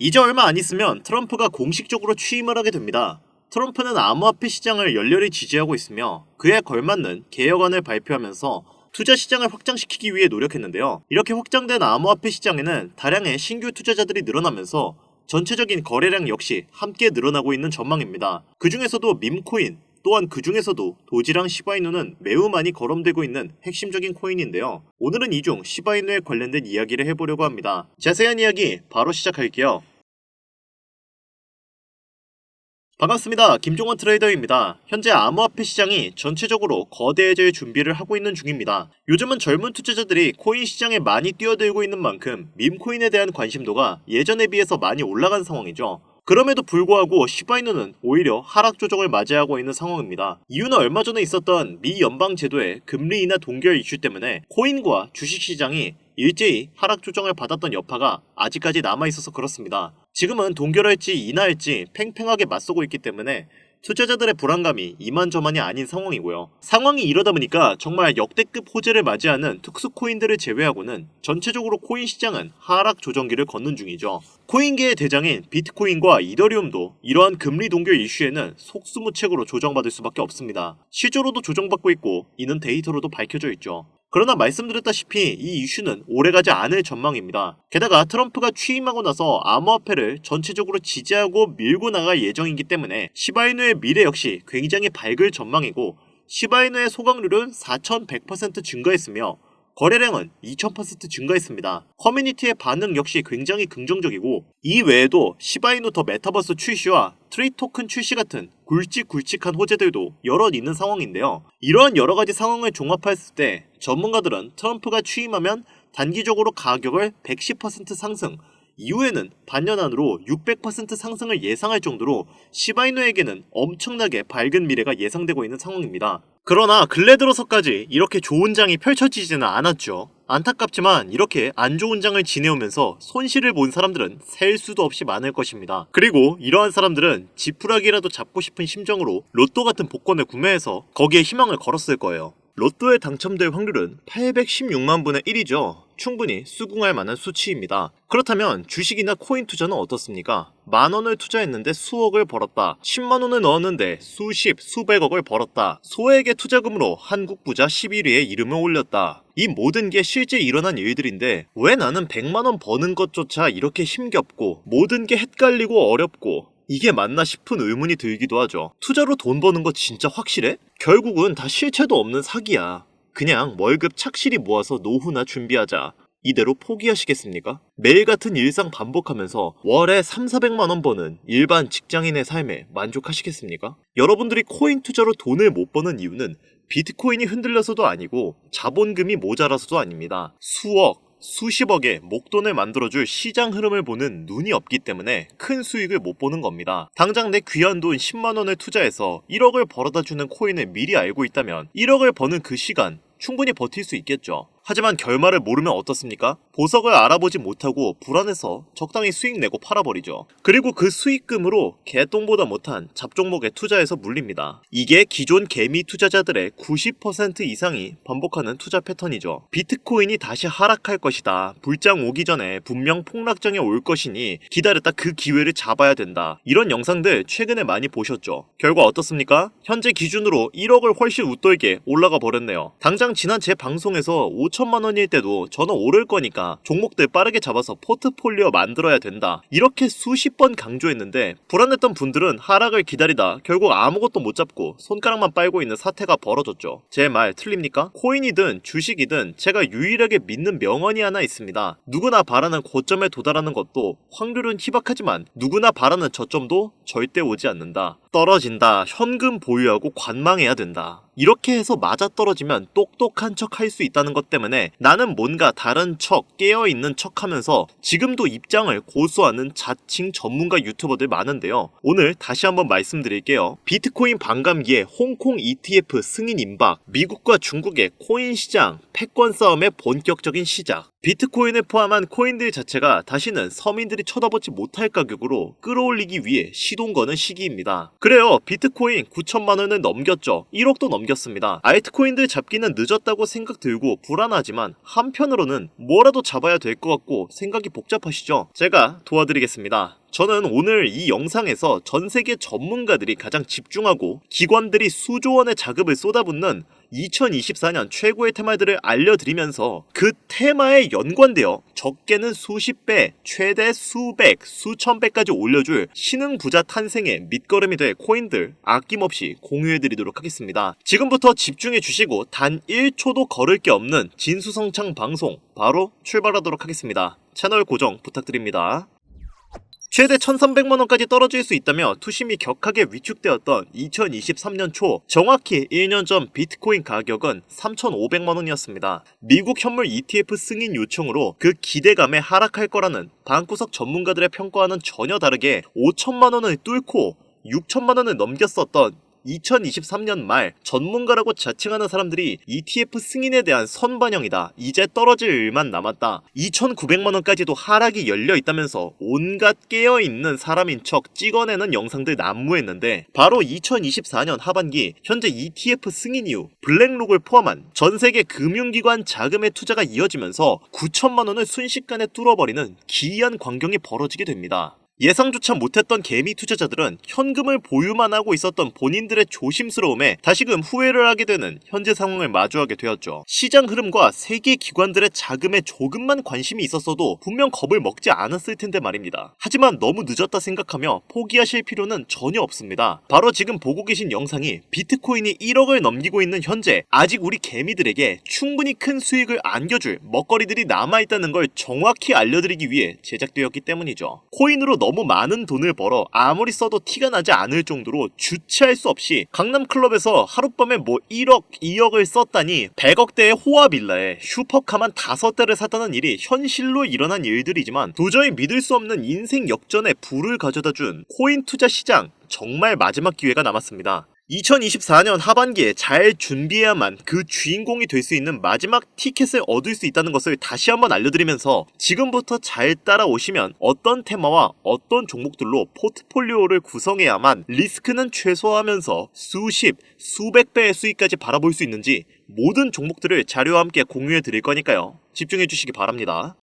이제 얼마 안 있으면 트럼프가 공식적으로 취임을 하게 됩니다. 트럼프는 암호화폐 시장을 열렬히 지지하고 있으며 그에 걸맞는 개혁안을 발표하면서 투자 시장을 확장시키기 위해 노력했는데요. 이렇게 확장된 암호화폐 시장에는 다량의 신규 투자자들이 늘어나면서 전체적인 거래량 역시 함께 늘어나고 있는 전망입니다. 그 중에서도 밈코인, 또한 그 중에서도 도지랑 시바이누는 매우 많이 거론되고 있는 핵심적인 코인인데요. 오늘은 이 중 시바이누에 관련된 이야기를 해보려고 합니다. 자세한 이야기 바로 시작할게요. 반갑습니다. 김종원 트레이더입니다. 현재 암호화폐 시장이 전체적으로 거대해질 준비를 하고 있는 중입니다. 요즘은 젊은 투자자들이 코인 시장에 많이 뛰어들고 있는 만큼 밈코인에 대한 관심도가 예전에 비해서 많이 올라간 상황이죠. 그럼에도 불구하고 시바이누는 오히려 하락 조정을 맞이하고 있는 상황입니다. 이유는 얼마 전에 있었던 미 연방 제도의 금리 인하 동결 이슈 때문에 코인과 주식시장이 일제히 하락 조정을 받았던 여파가 아직까지 남아있어서 그렇습니다. 지금은 동결할지 인하할지 팽팽하게 맞서고 있기 때문에 투자자들의 불안감이 이만저만이 아닌 상황이고요. 상황이 이러다 보니까 정말 역대급 호재를 맞이하는 특수 코인들을 제외하고는 전체적으로 코인 시장은 하락 조정기를 걷는 중이죠. 코인계의 대장인 비트코인과 이더리움도 이러한 금리 동결 이슈에는 속수무책으로 조정받을 수밖에 없습니다. 실제로도 조정받고 있고 이는 데이터로도 밝혀져 있죠. 그러나 말씀드렸다시피 이 이슈는 오래가지 않을 전망입니다. 게다가 트럼프가 취임하고 나서 암호화폐를 전체적으로 지지하고 밀고 나갈 예정이기 때문에 시바이누의 미래 역시 굉장히 밝을 전망이고 시바이누의 소각률은 4100% 증가했으며 거래량은 2000% 증가했습니다. 커뮤니티의 반응 역시 굉장히 긍정적이고 이 외에도 시바이누 더 메타버스 출시와 트레이 토큰 출시 같은 굵직굵직한 호재들도 여럿 있는 상황인데요. 이러한 여러가지 상황을 종합했을 때 전문가들은 트럼프가 취임하면 단기적으로 가격을 110% 상승, 이후에는 반년 안으로 600% 상승을 예상할 정도로 시바이누에게는 엄청나게 밝은 미래가 예상되고 있는 상황입니다. 그러나 근래 들어서까지 이렇게 좋은 장이 펼쳐지지는 않았죠. 안타깝지만 이렇게 안 좋은 장을 지내오면서 손실을 본 사람들은 셀 수도 없이 많을 것입니다. 그리고 이러한 사람들은 지푸라기라도 잡고 싶은 심정으로 로또 같은 복권을 구매해서 거기에 희망을 걸었을 거예요. 로또에 당첨될 확률은 816만 분의 1이죠. 충분히 수긍할 만한 수치입니다. 그렇다면 주식이나 코인 투자는 어떻습니까? 만원을 투자했는데 수억을 벌었다. 10만원을 넣었는데 수십, 수백억을 벌었다. 소액의 투자금으로 한국 부자 11위에 이름을 올렸다. 이 모든 게 실제 일어난 일들인데 왜 나는 100만원 버는 것조차 이렇게 힘겹고 모든 게 헷갈리고 어렵고 이게 맞나 싶은 의문이 들기도 하죠. 투자로 돈 버는 거 진짜 확실해? 결국은 다 실체도 없는 사기야. 그냥 월급 착실히 모아서 노후나 준비하자. 이대로 포기하시겠습니까? 매일 같은 일상 반복하면서 월에 3,400만원 버는 일반 직장인의 삶에 만족하시겠습니까? 여러분들이 코인 투자로 돈을 못 버는 이유는 비트코인이 흔들려서도 아니고 자본금이 모자라서도 아닙니다. 수억, 수십억의 목돈을 만들어줄 시장 흐름을 보는 눈이 없기 때문에 큰 수익을 못 보는 겁니다. 당장 내 귀한 돈 10만원을 투자해서 1억을 벌어다주는 코인을 미리 알고 있다면 1억을 버는 그 시간 충분히 버틸 수 있겠죠. 하지만 결말을 모르면 어떻습니까? 보석을 알아보지 못하고 불안해서 적당히 수익 내고 팔아버리죠. 그리고 그 수익금으로 개똥보다 못한 잡종목에 투자해서 물립니다. 이게 기존 개미 투자자들의 90% 이상이 반복하는 투자 패턴이죠. 비트코인이 다시 하락할 것이다. 불장 오기 전에 분명 폭락장에 올 것이니 기다렸다 그 기회를 잡아야 된다. 이런 영상들 최근에 많이 보셨죠. 결과 어떻습니까? 현재 기준으로 1억을 훨씬 웃돌게 올라가 버렸네요. 당장 지난 제 방송에서 5천만원일 때도 저는 오를 거니까 종목들 빠르게 잡아서 포트폴리오 만들어야 된다. 이렇게 수십 번 강조했는데 불안했던 분들은 하락을 기다리다 결국 아무것도 못 잡고 손가락만 빨고 있는 사태가 벌어졌죠. 제 말 틀립니까? 코인이든 주식이든 제가 유일하게 믿는 명언이 하나 있습니다. 누구나 바라는 고점에 도달하는 것도 확률은 희박하지만 누구나 바라는 저점도 절대 오지 않는다. 떨어진다. 현금 보유하고 관망해야 된다. 이렇게 해서 맞아떨어지면 똑똑한 척 할 수 있다는 것 때문에 나는 뭔가 다른 척, 깨어있는 척 하면서 지금도 입장을 고수하는 자칭 전문가 유튜버들 많은데요. 오늘 다시 한번 말씀드릴게요. 비트코인 반감기에 홍콩 ETF 승인 임박, 미국과 중국의 코인 시장, 패권 싸움의 본격적인 시작. 비트코인을 포함한 코인들 자체가 다시는 서민들이 쳐다보지 못할 가격으로 끌어올리기 위해 시동 거는 시기입니다. 그래요. 비트코인 9천만 원을 넘겼죠. 1억도 넘겼습니다. 알트코인들 잡기는 늦었다고 생각 들고 불안하지만 한편으로는 뭐라도 잡아야 될 것 같고 생각이 복잡하시죠? 제가 도와드리겠습니다. 저는 오늘 이 영상에서 전 세계 전문가들이 가장 집중하고 기관들이 수조 원의 자금을 쏟아붓는 2024년 최고의 테마들을 알려드리면서 그 테마에 연관되어 적게는 수십 배, 최대 수백, 수천 배까지 올려줄 신흥 부자 탄생의 밑거름이 될 코인들 아낌없이 공유해드리도록 하겠습니다. 지금부터 집중해 주시고 단 1초도 거를 게 없는 진수성찬 방송 바로 출발하도록 하겠습니다. 채널 고정 부탁드립니다. 최대 1,300만원까지 떨어질 수 있다며 투심이 격하게 위축되었던 2023년 초 정확히 1년 전 비트코인 가격은 3,500만원이었습니다. 미국 현물 ETF 승인 요청으로 그 기대감에 하락할 거라는 방구석 전문가들의 평가와는 전혀 다르게 5천만원을 뚫고 6천만원을 넘겼었던 2023년 말 전문가라고 자칭하는 사람들이 ETF 승인에 대한 선반영이다. 이제 떨어질 일만 남았다. 2,900만원까지도 하락이 열려있다면서 온갖 깨어있는 사람인 척 찍어내는 영상들 난무했는데 바로 2024년 하반기 현재 ETF 승인 이후 블랙록을 포함한 전세계 금융기관 자금의 투자가 이어지면서 9천만원을 순식간에 뚫어버리는 기이한 광경이 벌어지게 됩니다. 예상조차 못했던 개미 투자자들은 현금을 보유만 하고 있었던 본인들의 조심스러움에 다시금 후회를 하게 되는 현재 상황을 마주하게 되었죠. 시장 흐름과 세계 기관들의 자금에 조금만 관심이 있었어도 분명 겁을 먹지 않았을 텐데 말입니다. 하지만 너무 늦었다 생각하며 포기하실 필요는 전혀 없습니다. 바로 지금 보고 계신 영상이 비트코인이 1억을 넘기고 있는 현재 아직 우리 개미들에게 충분히 큰 수익을 안겨줄 먹거리들이 남아있다는 걸 정확히 알려드리기 위해 제작되었기 때문이죠. 코인으로 너무 많은 돈을 벌어 아무리 써도 티가 나지 않을 정도로 주체할 수 없이 강남클럽에서 하룻밤에 1억, 2억을 썼다니 100억대의 호화 빌라에 슈퍼카만 5대를 샀다는 일이 현실로 일어난 일들이지만 도저히 믿을 수 없는 인생 역전에 불을 가져다준 코인 투자 시장 정말 마지막 기회가 남았습니다. 2024년 하반기에 잘 준비해야만 그 주인공이 될 수 있는 마지막 티켓을 얻을 수 있다는 것을 다시 한번 알려드리면서 지금부터 잘 따라오시면 어떤 테마와 어떤 종목들로 포트폴리오를 구성해야만 리스크는 최소화하면서 수십, 수백 배의 수익까지 바라볼 수 있는지 모든 종목들을 자료와 함께 공유해 드릴 거니까요. 집중해 주시기 바랍니다.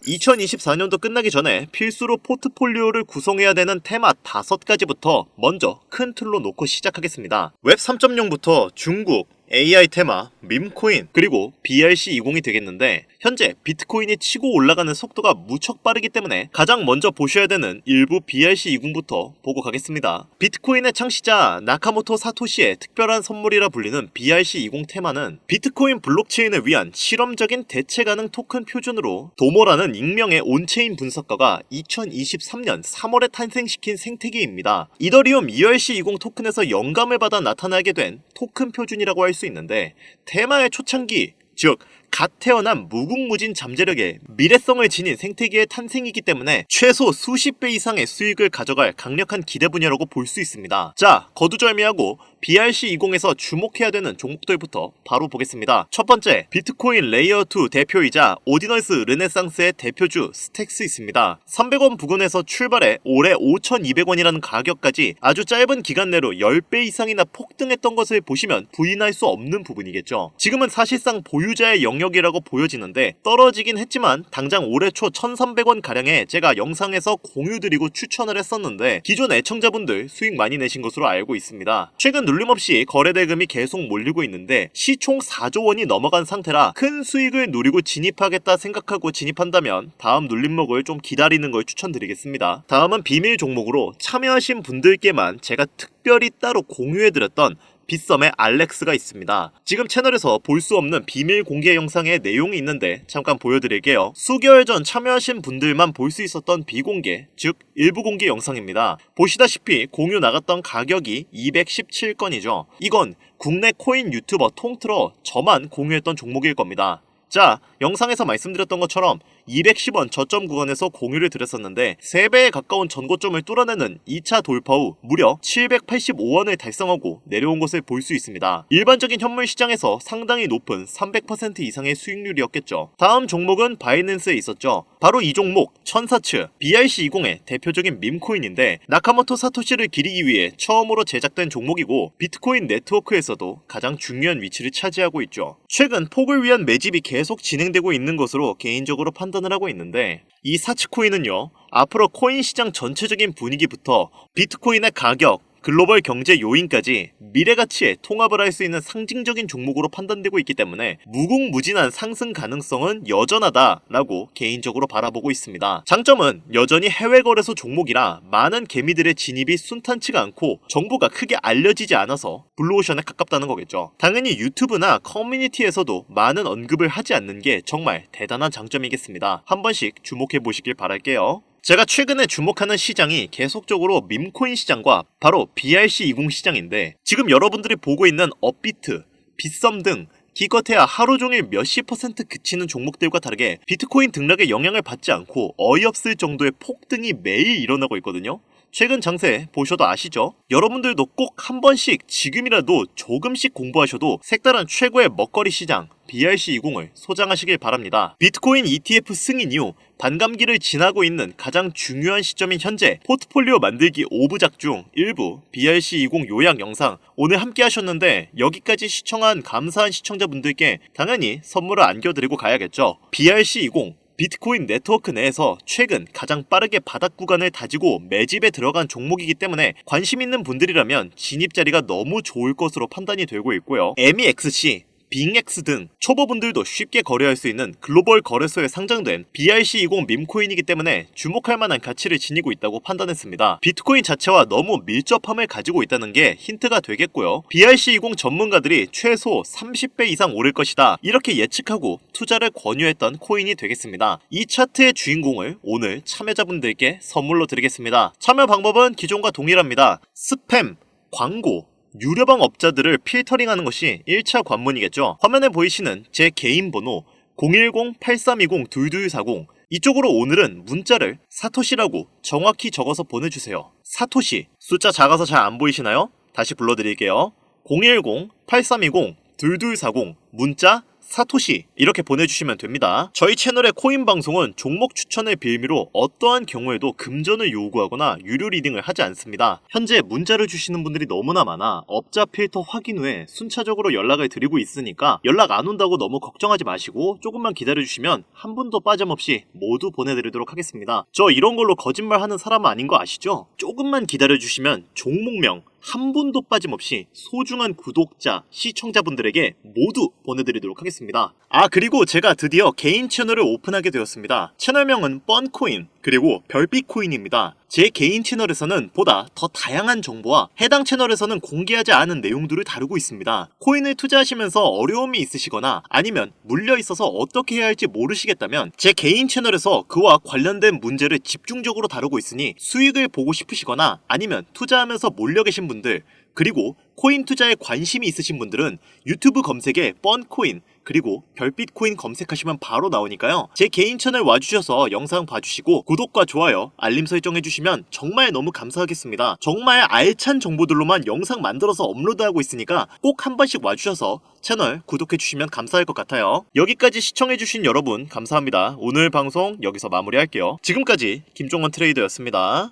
2024년도 끝나기 전에 필수로 포트폴리오를 구성해야 되는 테마 5가지부터 먼저 큰 틀로 놓고 시작하겠습니다. 웹 3.0부터 중국, AI 테마, 밈코인, 그리고 BRC20이 되겠는데 현재 비트코인이 치고 올라가는 속도가 무척 빠르기 때문에 가장 먼저 보셔야 되는 일부 BRC20부터 보고 가겠습니다. 비트코인의 창시자 나카모토 사토시의 특별한 선물이라 불리는 BRC20 테마는 비트코인 블록체인을 위한 실험적인 대체 가능 토큰 표준으로 도모라는 익명의 온체인 분석가가 2023년 3월에 탄생시킨 생태계입니다. 이더리움 ERC20 토큰에서 영감을 받아 나타나게 된 토큰 표준이라고 할 수 있는데 테마의 초창기, 즉 갓 태어난 무궁무진 잠재력에 미래성을 지닌 생태계의 탄생이기 때문에 최소 수십 배 이상의 수익을 가져갈 강력한 기대 분야라고 볼 수 있습니다. 자, 거두절미하고 BRC20에서 주목해야 되는 종목들부터 바로 보겠습니다. 첫 번째, 비트코인 레이어2 대표이자 오디너스 르네상스의 대표주 스택스 있습니다. 300원 부근에서 출발해 올해 5,200원이라는 가격까지 아주 짧은 기간 내로 10배 이상이나 폭등했던 것을 보시면 부인할 수 없는 부분이겠죠. 지금은 사실상 보유자의 영역이라고 보여지는데 떨어지긴 했지만 당장 올해 초 1,300원 가량에 제가 영상에서 공유드리고 추천을 했었는데 기존 애청자분들 수익 많이 내신 것으로 알고 있습니다. 최근 눌림없이 거래대금이 계속 몰리고 있는데 시총 4조 원이 넘어간 상태라 큰 수익을 노리고 진입하겠다 생각하고 진입한다면 다음 눌림목을 좀 기다리는 걸 추천드리겠습니다. 다음은 비밀 종목으로 참여하신 분들께만 제가 특별히 따로 공유해드렸던 빗썸의 알렉스가 있습니다. 지금 채널에서 볼 수 없는 비밀 공개 영상의 내용이 있는데 잠깐 보여드릴게요. 수개월 전 참여하신 분들만 볼 수 있었던 비공개, 즉 일부 공개 영상입니다. 보시다시피 공유 나갔던 가격이 217건이죠. 이건 국내 코인 유튜버 통틀어 저만 공유했던 종목일 겁니다. 자, 영상에서 말씀드렸던 것처럼 210원 저점 구간에서 공유를 드렸었는데 3배에 가까운 전고점을 뚫어내는 2차 돌파 후 무려 785원을 달성하고 내려온 것을 볼 수 있습니다. 일반적인 현물 시장에서 상당히 높은 300% 이상의 수익률이었겠죠. 다음 종목은 바이낸스에 있었죠. 바로 이 종목 천사츠 BRC20의 대표적인 밈코인인데 나카모토 사토시를 기리기 위해 처음으로 제작된 종목이고 비트코인 네트워크에서도 가장 중요한 위치를 차지하고 있죠. 최근 폭을 위한 매집이 계속 진행되고 있는 것으로 개인적으로 판단을 하고 있는데 이 사치코인은요, 앞으로 코인 시장 전체적인 분위기부터 비트코인의 가격, 글로벌 경제 요인까지 미래 가치에 통합을 할 수 있는 상징적인 종목으로 판단되고 있기 때문에 무궁무진한 상승 가능성은 여전하다라고 개인적으로 바라보고 있습니다. 장점은 여전히 해외 거래소 종목이라 많은 개미들의 진입이 순탄치가 않고 정보가 크게 알려지지 않아서 블루오션에 가깝다는 거겠죠. 당연히 유튜브나 커뮤니티에서도 많은 언급을 하지 않는 게 정말 대단한 장점이겠습니다. 한 번씩 주목해 보시길 바랄게요. 제가 최근에 주목하는 시장이 계속적으로 밈코인 시장과 바로 BRC20 시장인데 지금 여러분들이 보고 있는 업비트, 빗썸 등 기껏해야 하루 종일 몇십 % 그치는 종목들과 다르게 비트코인 등락에 영향을 받지 않고 어이없을 정도의 폭등이 매일 일어나고 있거든요. 최근 장세 보셔도 아시죠? 여러분들도 꼭 한 번씩 지금이라도 조금씩 공부하셔도 색다른 최고의 먹거리 시장 BRC20을 소장하시길 바랍니다. 비트코인 ETF 승인 이후 반감기를 지나고 있는 가장 중요한 시점인 현재 포트폴리오 만들기 5부작 중 일부 BRC20 요약 영상 오늘 함께 하셨는데 여기까지 시청한 감사한 시청자분들께 당연히 선물을 안겨드리고 가야겠죠. BRC20 비트코인 네트워크 내에서 최근 가장 빠르게 바닥 구간을 다지고 매집에 들어간 종목이기 때문에 관심 있는 분들이라면 진입 자리가 너무 좋을 것으로 판단이 되고 있고요. MEXC, 빙엑스 등 초보분들도 쉽게 거래할 수 있는 글로벌 거래소에 상장된 BRC20 밈코인이기 때문에 주목할 만한 가치를 지니고 있다고 판단했습니다. 비트코인 자체와 너무 밀접함을 가지고 있다는 게 힌트가 되겠고요. BRC20 전문가들이 최소 30배 이상 오를 것이다 이렇게 예측하고 투자를 권유했던 코인이 되겠습니다. 이 차트의 주인공을 오늘 참여자분들께 선물로 드리겠습니다. 참여 방법은 기존과 동일합니다. 스팸, 광고, 유료방 업자들을 필터링하는 것이 1차 관문이겠죠. 화면에 보이시는 제 개인 번호 010-8320-2240 이쪽으로 오늘은 문자를 사토시라고 정확히 적어서 보내주세요. 사토시, 숫자 작아서 잘 안 보이시나요? 다시 불러드릴게요. 010-8320-2240 문자 사토시 이렇게 보내주시면 됩니다. 저희 채널의 코인 방송은 종목 추천의 빌미로 어떠한 경우에도 금전을 요구하거나 유료 리딩을 하지 않습니다. 현재 문자를 주시는 분들이 너무나 많아 업자 필터 확인 후에 순차적으로 연락을 드리고 있으니까 연락 안 온다고 너무 걱정하지 마시고 조금만 기다려주시면 한 분도 빠짐없이 모두 보내드리도록 하겠습니다. 저 이런 걸로 거짓말하는 사람은 아닌 거 아시죠? 조금만 기다려주시면 종목명 한 분도 빠짐없이 소중한 구독자, 시청자분들에게 모두 보내드리도록 하겠습니다. 그리고 제가 드디어 개인 채널을 오픈하게 되었습니다. 채널명은 뻔코인 그리고 별빛코인입니다. 제 개인 채널에서는 보다 더 다양한 정보와 해당 채널에서는 공개하지 않은 내용들을 다루고 있습니다. 코인을 투자하시면서 어려움이 있으시거나 아니면 물려 있어서 어떻게 해야 할지 모르시겠다면 제 개인 채널에서 그와 관련된 문제를 집중적으로 다루고 있으니 수익을 보고 싶으시거나 아니면 투자하면서 몰려 계신 분들 그리고 코인 투자에 관심이 있으신 분들은 유튜브 검색에 뻔코인 그리고 별빛코인 검색하시면 바로 나오니까요. 제 개인 채널 와주셔서 영상 봐주시고 구독과 좋아요, 알림 설정해주시면 정말 너무 감사하겠습니다. 정말 알찬 정보들로만 영상 만들어서 업로드하고 있으니까 꼭 한 번씩 와주셔서 채널 구독해주시면 감사할 것 같아요. 여기까지 시청해주신 여러분 감사합니다. 오늘 방송 여기서 마무리할게요. 지금까지 김종원 트레이더였습니다.